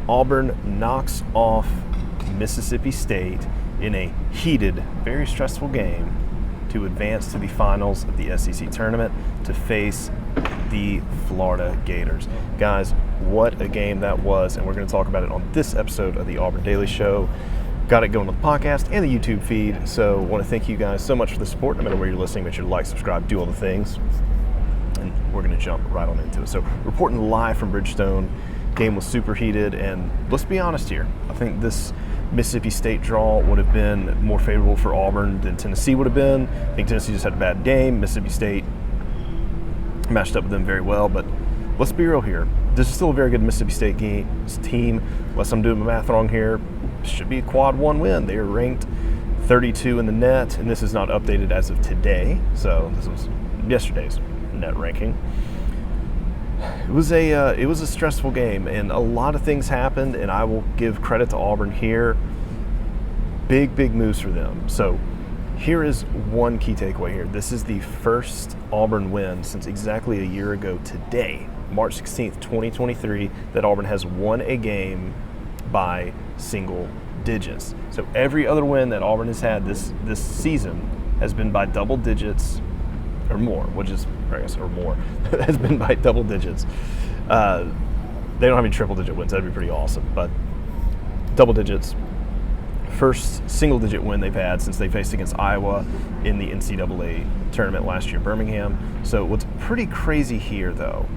Auburn knocks off Mississippi State in a heated, very stressful game to advance to the finals of the SEC tournament to face the Florida Gators. Guys, what a game that was, and we're going to talk about it on this episode of the Auburn Daily Show. Got it going on the podcast and the YouTube feed, so I want to thank you guys so much for the support. No matter where you're listening, make sure to like, subscribe, do all the things, and we're going to jump right on into it. So, reporting live from Bridgestone. Game was super heated, and let's be honest here. I think this Mississippi State draw would have been more favorable for Auburn than Tennessee would have been. I think Tennessee just had a bad game. Mississippi State matched up with them very well, but let's be real here. This is still a very good Mississippi State team. Unless I'm doing my math wrong here, should be a quad one win. They are ranked 32 in the net, and this is not updated as of today, so this was yesterday's net ranking. It was a stressful game, and a lot of things happened, and I will give credit to Auburn here. Big moves for them. So here is one key takeaway here. This is the first Auburn win since exactly a year ago today, March 16th, 2023, that Auburn has won a game by single digits. So every other win that Auburn has had this season has been by double digits or more, has been by double digits. They don't have any triple-digit wins. That'd be pretty awesome. But double digits. First single-digit win they've had since they faced against Iowa in the NCAA tournament last year, Birmingham. So what's pretty crazy here, though,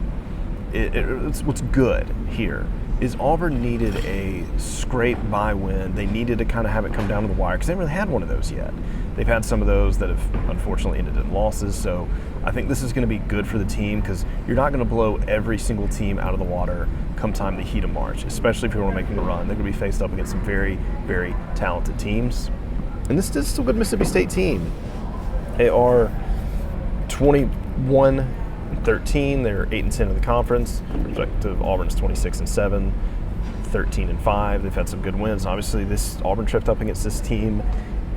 it's what's good here is Auburn needed a scrape-by win. They needed to kind of have it come down to the wire because they haven't really had one of those yet. They've had some of those that have unfortunately ended in losses. So I think this is going to be good for the team because you're not going to blow every single team out of the water come time the heat of March, especially if you want to make a run. They're going to be faced up against some very, very talented teams. And this is still a good Mississippi State team. They are 21-13. They're 8-10 in the conference. Respective Auburn's 26-7, 13-5. They've had some good wins. Obviously, this Auburn tripped up against this team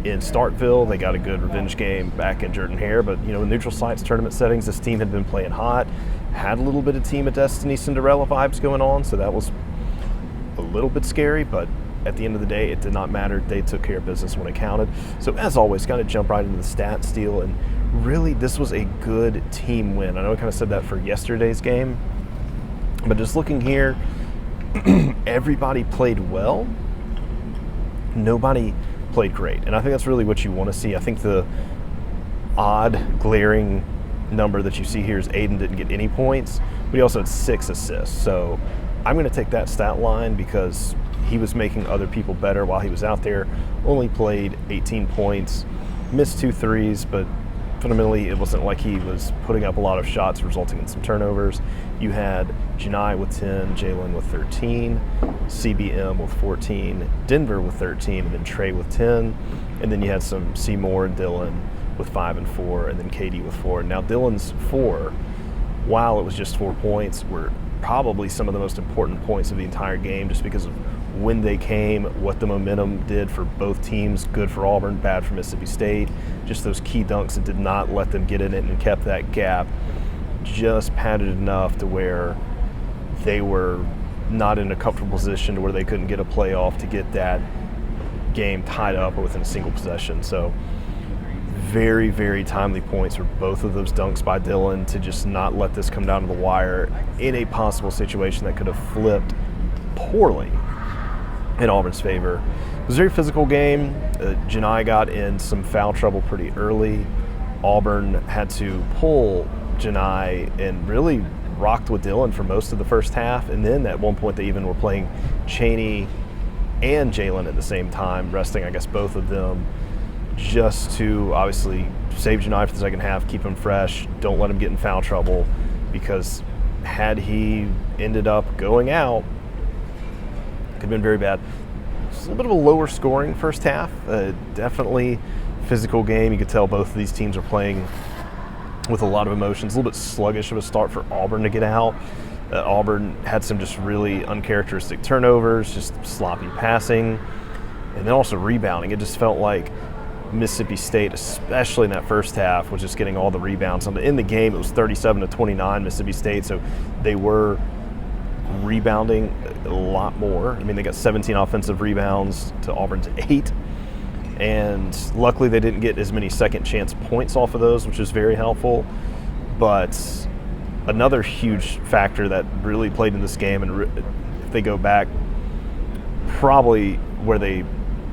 in Starkville. They got a good revenge game back in Jordan-Hare, but in neutral sites tournament settings, this team had been playing hot, had a little bit of Team of Destiny Cinderella vibes going on, so that was a little bit scary, but at the end of the day, it did not matter. They took care of business when it counted. So as always, got to jump right into the stat steal, and really this was a good team win. I know I kind of said that for yesterday's game, but just looking here, everybody played well. Nobody played great, and I think that's really what you want to see. I think the odd, glaring number that you see here is Aiden didn't get any points, but he also had 6 assists. So I'm going to take that stat line because he was making other people better while he was out there. Only played 18 points, missed 2 threes, but fundamentally it wasn't like he was putting up a lot of shots resulting in some turnovers. You had Janai with 10, Jalen with 13, CBM with 14, Denver with 13, and then Trey with 10. And then you had some Seymour and Dylan with 5 and 4, and then KD with 4. Now Dylan's 4, while it was just 4 points, were probably some of the most important points of the entire game just because of when they came, what the momentum did for both teams. Good for Auburn, bad for Mississippi State. Just those key dunks that did not let them get in it and kept that gap just padded enough to where they were not in a comfortable position to where they couldn't get a playoff to get that game tied up or within a single possession. So very, very timely points for both of those dunks by Dylan to just not let this come down to the wire in a possible situation that could have flipped poorly in Auburn's favor. It was a very physical game. Janai got in some foul trouble pretty early. Auburn had to pull Janai and really rocked with Dylan for most of the first half, and then at one point they even were playing Chaney and Jalen at the same time, resting, I guess, both of them, just to obviously save Janai for the second half, keep him fresh, don't let him get in foul trouble, because had he ended up going out, it could have been very bad. It's a little bit of a lower scoring first half, definitely physical game. You could tell both of these teams are playing with a lot of emotions. A little bit sluggish of a start for Auburn to get out. Auburn had some just really uncharacteristic turnovers, just sloppy passing, and then also rebounding. It just felt like Mississippi State, especially in that first half, was just getting all the rebounds. In the game, it was 37-29 Mississippi State, so they were rebounding a lot more. I mean, they got 17 offensive rebounds to Auburn's 8. And luckily they didn't get as many second chance points off of those, which is very helpful. But another huge factor that really played in this game, and if they go back, probably where they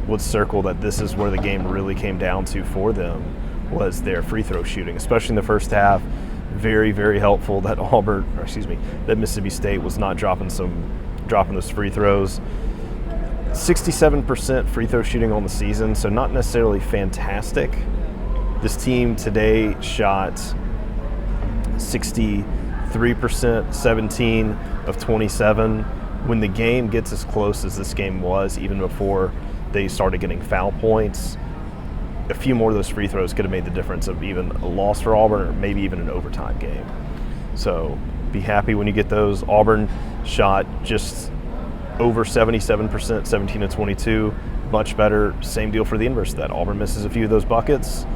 would circle that this is where the game really came down to for them, was their free throw shooting, especially in the first half. Very, very helpful that that Mississippi State was not dropping those free throws. 67% free throw shooting on the season, so not necessarily fantastic. This team today shot 63%, 17 of 27. When the game gets as close as this game was, even before they started getting foul points, a few more of those free throws could have made the difference of even a loss for Auburn, or maybe even an overtime game. So be happy when you get those. Auburn shot just over 77%, 17 to 22. Much better. Same deal for the inverse of that. Auburn misses a few of those buckets.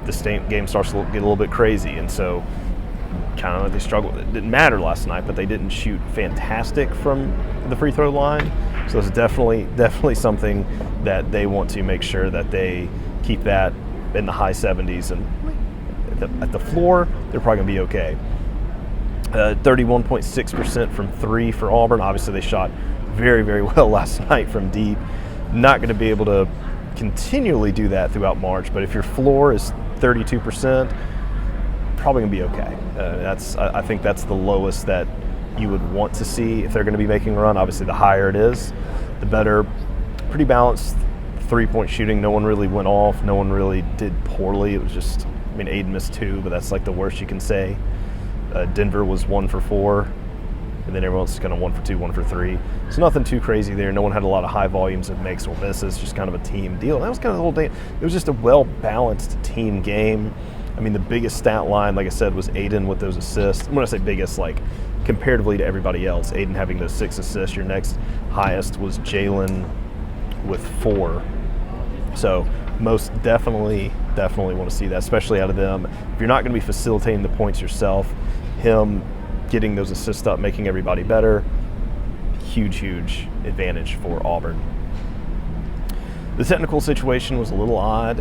This game starts to get a little bit crazy, and so kind of like they struggled. It didn't matter last night, but they didn't shoot fantastic from the free throw line. So it's definitely something that they want to make sure that they keep that in the high 70s, and at the floor, they're probably going to be okay. 31.6% from 3 for Auburn. Obviously, they shot very, very well last night from deep. Not going to be able to continually do that throughout March, but if your floor is 32%, probably going to be okay. I think that's the lowest that you would want to see if they're going to be making a run. Obviously, the higher it is, the better. Pretty balanced three-point shooting. No one really went off. No one really did poorly. It was just, Aiden missed 2, but that's like the worst you can say. Denver was 1 for 4, and then everyone else is kind of 1 for 2, 1 for 3. So nothing too crazy there. No one had a lot of high volumes of makes or misses, just kind of a team deal. And that was kind of the whole day. It was just a well-balanced team game. The biggest stat line, like I said, was Aiden with those assists. When I say biggest, like comparatively to everybody else, Aiden having those 6 assists. Your next highest was Jalen with 4. So most definitely want to see that, especially out of them. If you're not going to be facilitating the points yourself, him getting those assists up, making everybody better, huge advantage for Auburn. The technical situation was a little odd.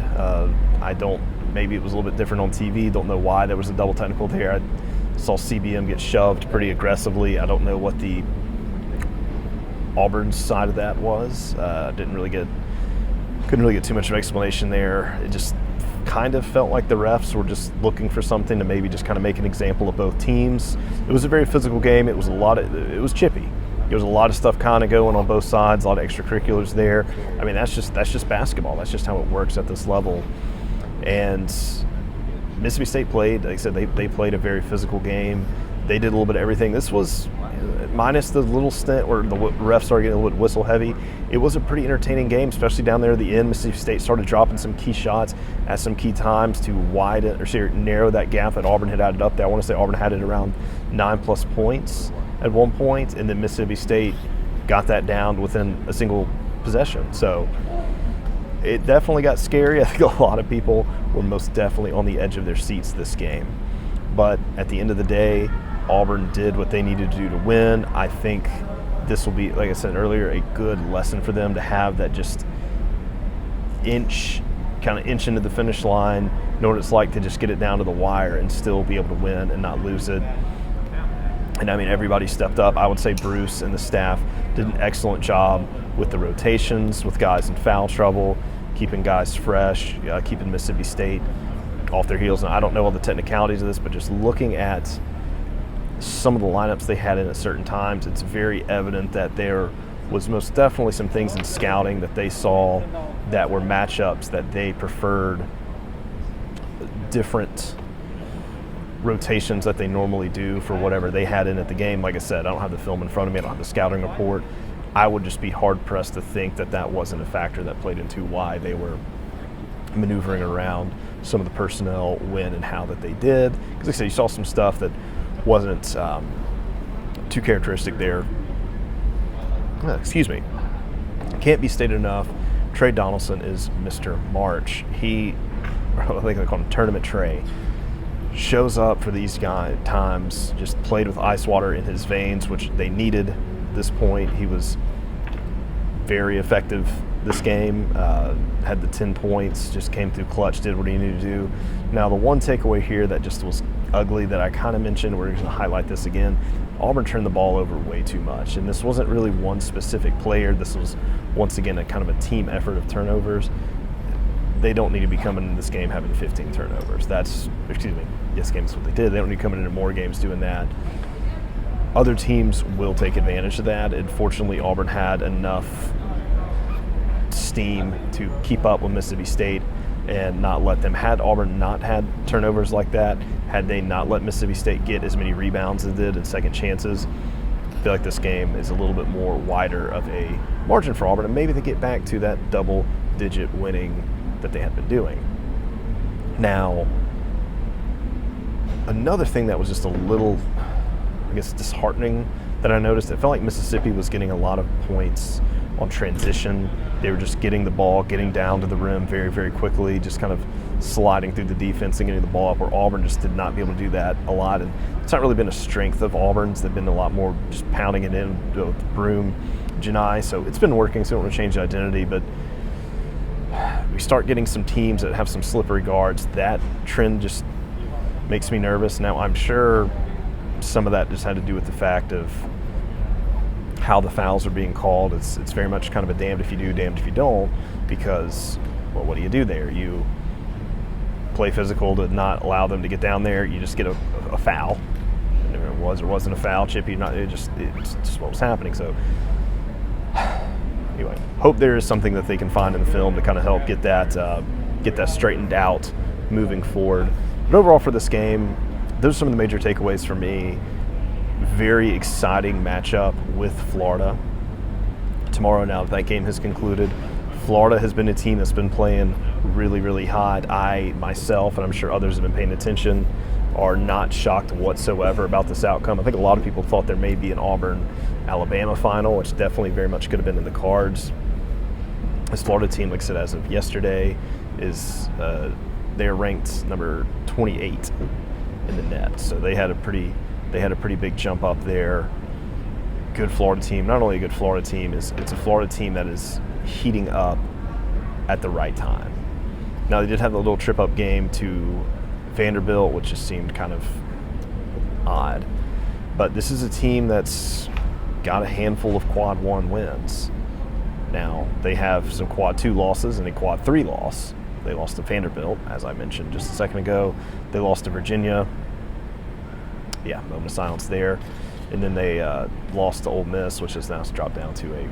Maybe it was a little bit different on TV. Don't know why there was a double technical there. I saw CBM get shoved pretty aggressively. I don't know what the Auburn side of that was. Couldn't really get too much of an explanation there. It just kind of felt like the refs were just looking for something to maybe just kind of make an example of both teams. It was a very physical game. It was chippy. There was a lot of stuff kind of going on both sides, a lot of extracurriculars there. That's just basketball. That's just how it works at this level. And Mississippi State played, like I said, they played a very physical game. They did a little bit of everything. This was, minus the little stint where the refs started getting a little bit whistle heavy, it was a pretty entertaining game, especially down there at the end. Mississippi State started dropping some key shots at some key times to narrow that gap that Auburn had added up there. I want to say Auburn had it around 9+ points at one point, and then Mississippi State got that down within a single possession. So it definitely got scary. I think a lot of people were most definitely on the edge of their seats this game. But at the end of the day, Auburn did what they needed to do to win. I think this will be, like I said earlier, a good lesson for them to have that just inch into the finish line, know what it's like to just get it down to the wire and still be able to win and not lose it. And everybody stepped up. I would say Bruce and the staff did an excellent job with the rotations, with guys in foul trouble, keeping guys fresh, keeping Mississippi State off their heels. And I don't know all the technicalities of this, but just looking at some of the lineups they had in at certain times, it's very evident that there was most definitely some things in scouting that they saw that were matchups that they preferred different rotations that they normally do for whatever they had in at the game. Like I said, I don't have the film in front of me. I don't have the scouting report. I would just be hard-pressed to think that wasn't a factor that played into why they were maneuvering around some of the personnel when and how that they did. Because like I said, you saw some stuff that wasn't too characteristic there. Can't be stated enough, Trey Donaldson is Mr. March. I think they call him Tournament Trey. shows up for these times, just played with ice water in his veins, which they needed at this point. He was very effective this game, had the 10 points, just came through clutch, did what he needed to do. Now, the one takeaway here that just was ugly that I kind of mentioned, we're going to highlight this again, Auburn turned the ball over way too much. And this wasn't really one specific player. This was, once again, a kind of a team effort of turnovers. They don't need to be coming in this game having 15 turnovers. This game is what they did. They don't need to come into more games doing that. Other teams will take advantage of that. And fortunately, Auburn had enough steam to keep up with Mississippi State and not let them. Had Auburn not had turnovers like that, had they not let Mississippi State get as many rebounds as they did and second chances, I feel like this game is a little bit more wider of a margin for Auburn, and maybe they get back to that double-digit winning that they had been doing. Now, another thing that was just a little, I guess, disheartening that I noticed, it felt like Mississippi was getting a lot of points on transition. They were just getting the ball, getting down to the rim very, very quickly, just kind of sliding through the defense and getting the ball up, where Auburn just did not be able to do that a lot. And it's not really been a strength of Auburn's. They've been a lot more just pounding it in with Broome, Janai. So it's been working, so we don't want to change the identity. But we start getting some teams that have some slippery guards. That trend just makes me nervous. Now, I'm sure some of that just had to do with the fact of how the fouls are being called. It's very much kind of a damned if you do, damned if you don't, because, well, what do you do there? You play physical to not allow them to get down there. You just get a foul. And if it was or wasn't a foul, Chippy, it's just what was happening. So anyway, hope there is something that they can find in the film to kind of help get that straightened out moving forward. But overall for this game, those are some of the major takeaways for me. Very exciting matchup with Florida tomorrow. Now that game has concluded, Florida has been a team that's been playing really, really hot. I myself, and I'm sure others have been paying attention, are not shocked whatsoever about this outcome. I think a lot of people thought there may be an Auburn-Alabama final, which definitely very much could have been in the cards. This Florida team, like I said, as of yesterday, is they're ranked number 28 in the net. So they had a pretty big jump up there. Good Florida team. Not only a good Florida team, it's a Florida team that is heating up at the right time. Now, they did have a little trip-up game to Vanderbilt, which just seemed kind of odd. But this is a team that's got a handful of quad 1 wins. Now, they have some quad 2 losses and a quad 3 loss. They lost to Vanderbilt, as I mentioned just a second ago. They lost to Virginia. Yeah, moment of silence there. And then they lost to Ole Miss, which has now dropped down to a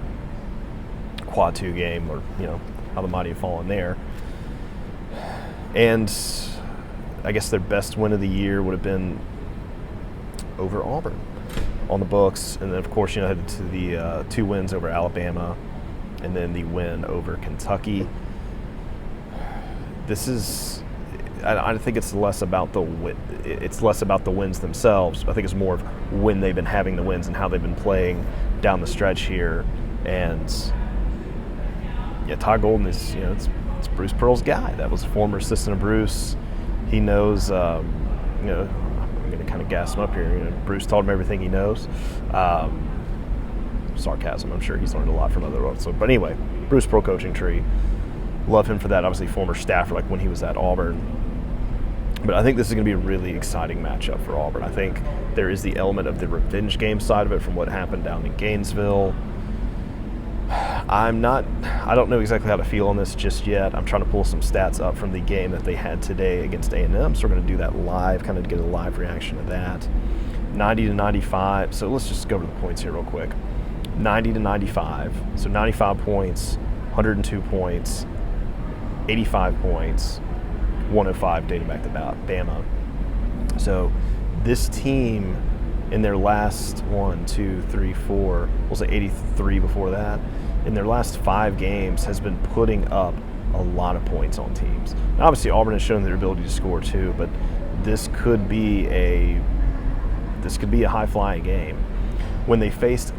quad 2 game, or, how the mighty have fallen there. And I guess their best win of the year would have been over Auburn on the books. And then, of course, headed to the 2 wins over Alabama and then the win over Kentucky. This is, I think it's less about the wins themselves. I think it's more of when they've been having the wins and how they've been playing down the stretch here. And yeah, Todd Golden is, it's Bruce Pearl's guy. That was a former assistant of Bruce. He knows, I'm going to kind of gas him up here. Bruce told him everything he knows. Sarcasm. I'm sure he's learned a lot from other ones. But anyway, Bruce Pearl coaching tree. Love him for that. Obviously, former staffer, like when he was at Auburn. But I think this is going to be a really exciting matchup for Auburn. I think there is the element of the revenge game side of it from what happened down in Gainesville. I don't know exactly how to feel on this just yet. I'm trying to pull some stats up from the game that they had today against A&M, so we're going to do that live, kind of get a live reaction to that. 90-95. So let's just go over the points here real quick. 90-95. So 95 points, 102 points, 85 points, 105 dating back to Bama. So this team in their last 83 before that, in their last 5 games has been putting up a lot of points on teams. Now, obviously, Auburn has shown their ability to score too, but this could be a high-flying game. When they faced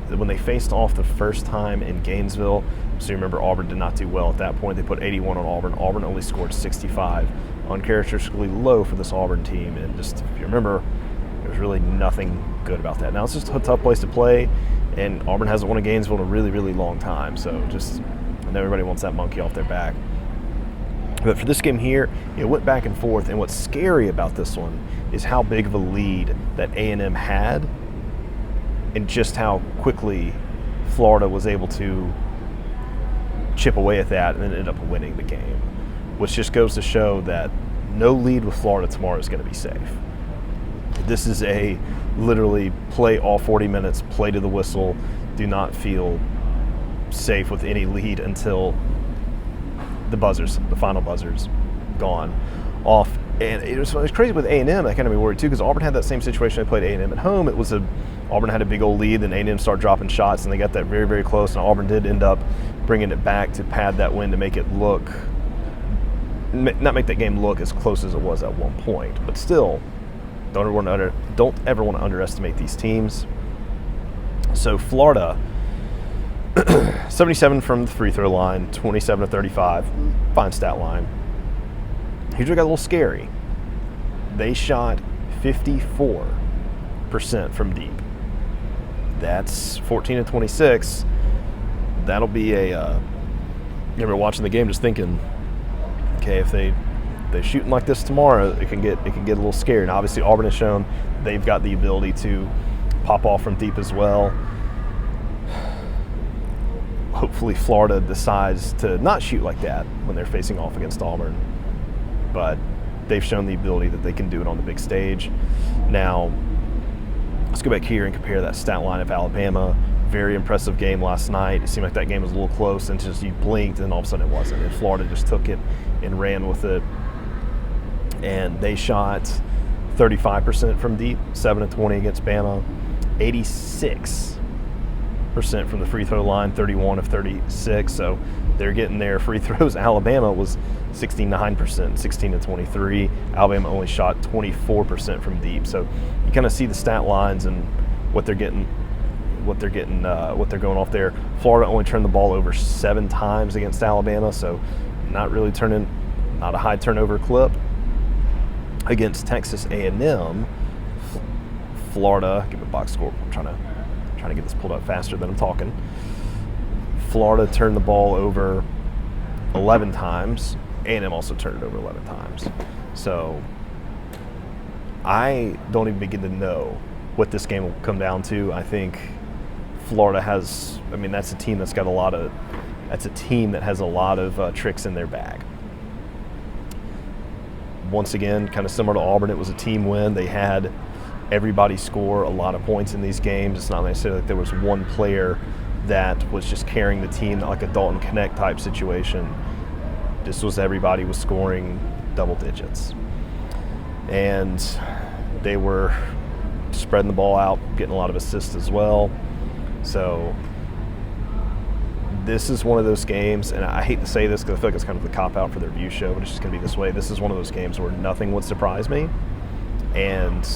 off the first time in Gainesville, so you remember Auburn did not do well at that point. They put 81 on Auburn. Auburn only scored 65 uncharacteristically low for this Auburn team. And just, if you remember, there's really nothing good about that. Now, it's just a tough place to play, and Auburn hasn't won a Gainesville in a really, really long time. So just, I know everybody wants that monkey off their back. But for this game here, it went back and forth, and what's scary about this one is how big of a lead that A&M had and just how quickly Florida was able to chip away at that and then end up winning the game, which just goes to show that no lead with Florida tomorrow is going to be safe. This is a literally play all 40 minutes, play to the whistle, do not feel safe with any lead until the final buzzers, gone off. And it was crazy with A&M. I kind of be worried too, because Auburn had that same situation. They played A&M at home. Auburn had a big old lead, and A&M started dropping shots, and they got that very, very close. And Auburn did end up bringing it back to pad that win to make it look, not make that game look as close as it was at one point. But still, don't ever want to underestimate these teams. So Florida, 77 from the free throw line, 27 to 35, fine stat line. Here's where it got a little scary. They shot 54% from deep. That's 14 to 26. That'll be a. You remember watching the game, just thinking, okay, if they're shooting like this tomorrow, it can get a little scary. And obviously, Auburn has shown they've got the ability to pop off from deep as well. Hopefully Florida decides to not shoot like that when they're facing off against Auburn. But they've shown the ability that they can do it on the big stage. Now, let's go back here and compare that stat line of Alabama. Very impressive game last night. It seemed like that game was a little close, and just you blinked and all of a sudden it wasn't. And Florida just took it and ran with it. And they shot 35% from deep, 7 to 20 against Bama, 86% from the free throw line, 31 of 36. So they're getting their free throws. Alabama was 69%, 16 to 23. Alabama only shot 24% from deep. So you kind of see the stat lines and what they're going off there. Florida only turned the ball over 7 times against Alabama, so not a high turnover clip. Against Texas A&M, Florida, give me a box score. I'm trying to get this pulled up faster than I'm talking. Florida turned the ball over 11 times. A&M also turned it over 11 times. So I don't even begin to know what this game will come down to. I think Florida has, that's a team that has a lot of tricks in their bag. Once again, kind of similar to Auburn, it was a team win. They had everybody score a lot of points in these games. It's not necessarily like there was one player that was just carrying the team, not like a Dalton Connect type situation. This was everybody was scoring double digits. And they were spreading the ball out, getting a lot of assists as well. So this is one of those games, and I hate to say this because I feel like it's kind of the cop-out for their view show, but it's just going to be this way. This is one of those games where nothing would surprise me, and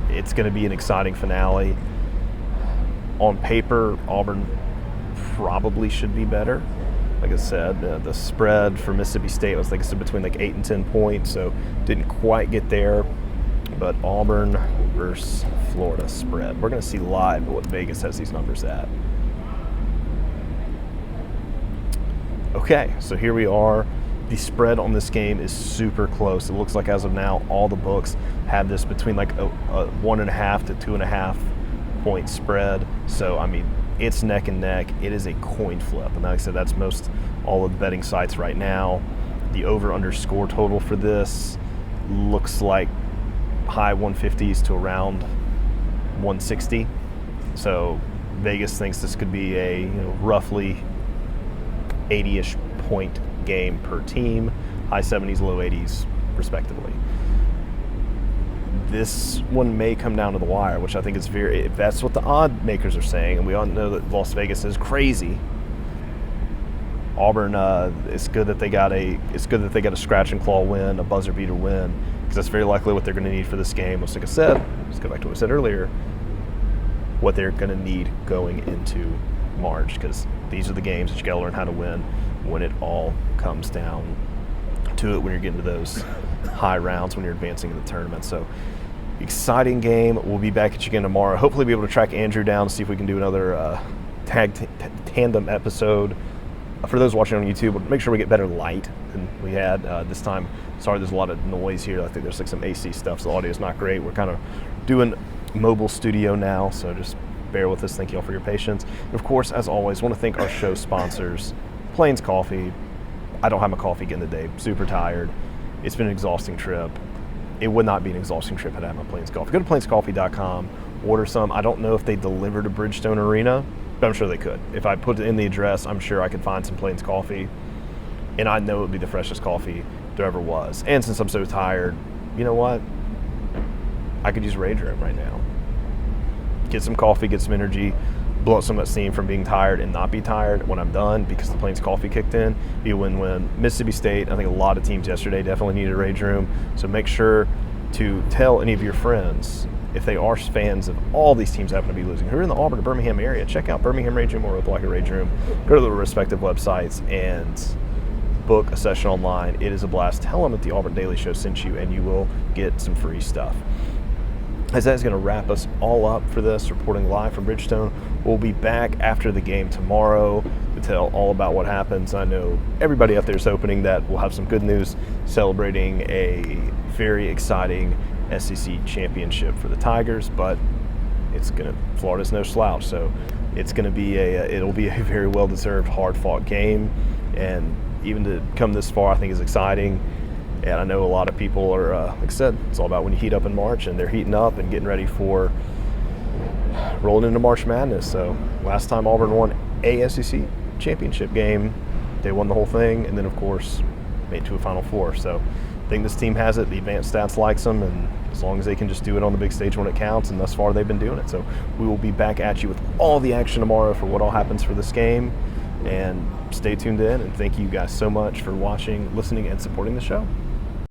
it's going to be an exciting finale. On paper, Auburn probably should be better. Like I said, the spread for Mississippi State was, like I said, between like 8 and 10 points, so didn't quite get there. But Auburn versus Florida spread. We're going to see live what Vegas has these numbers at. Okay, so here we are. The spread on this game is super close. It looks like as of now, all the books have this between like a 1.5 to 2.5 point spread. So, it's neck and neck. It is a coin flip. And like I said, that's most all of the betting sites right now. The over-under score total for this looks like high 150s to around 160. So Vegas thinks this could be a roughly 80-ish point game per team, high 70s, low 80s, respectively. This one may come down to the wire, which I think is if that's what the odd makers are saying, and we all know that Las Vegas is crazy. Auburn, it's good that they got a scratch and claw win, a buzzer beater win, because that's very likely what they're going to need for this game. Like I said, let's go back to what I said earlier, what they're going to need going into March, because these are the games that you got to learn how to win when it all comes down to it, when you're getting to those high rounds when you're advancing in the tournament. So exciting game. We'll be back at you again tomorrow. Hopefully be able to track Andrew down, see if we can do another tandem episode. For those watching on YouTube, we'll make sure we get better light than we had this time. Sorry, there's a lot of noise here. I think there's like some AC stuff, so the audio's not great. We're kind of doing mobile studio now, so just bear with us. Thank you all for your patience. And of course, as always, want to thank our show sponsors, Plains Coffee. I don't have my coffee again today. Super tired. It's been an exhausting trip. It would not be an exhausting trip had I had my Plains Coffee. Go to plainscoffee.com, order some. I don't know if they deliver to Bridgestone Arena, but I'm sure they could. If I put in the address, I'm sure I could find some Plains Coffee, and I know it would be the freshest coffee there ever was. And since I'm so tired, you know what? I could use Rage Room right now. Get some coffee, get some energy, blow out some of that steam from being tired and not be tired when I'm done because the Plains Coffee kicked in. Be a win-win. Mississippi State, I think a lot of teams yesterday definitely needed a Rage Room, so make sure to tell any of your friends, if they are fans of all these teams happen to be losing, who are in the Auburn or Birmingham area, check out Birmingham Rage Room or Opelika Rage Room. Go to the respective websites and book a session online. It is a blast. Tell them that the Auburn Daily Show sent you, and you will get some free stuff. As that is going to wrap us all up for this, reporting live from Bridgestone. We'll be back after the game tomorrow to tell all about what happens. I know everybody out there is hoping that we'll have some good news celebrating a very exciting SEC championship for the Tigers, but Florida's no slouch, so it's going to be it'll be a very well-deserved, hard-fought game, and even to come this far, I think is exciting. And I know a lot of people are, like I said, it's all about when you heat up in March, and they're heating up and getting ready for rolling into March Madness. So last time Auburn won a SEC championship game, they won the whole thing, and then of course made it to a Final Four. So I think this team has it. The advanced stats likes them, and as long as they can just do it on the big stage when it counts, and thus far they've been doing it. So we will be back at you with all the action tomorrow for what all happens for this game. And stay tuned in, and thank you guys so much for watching, listening, and supporting the show.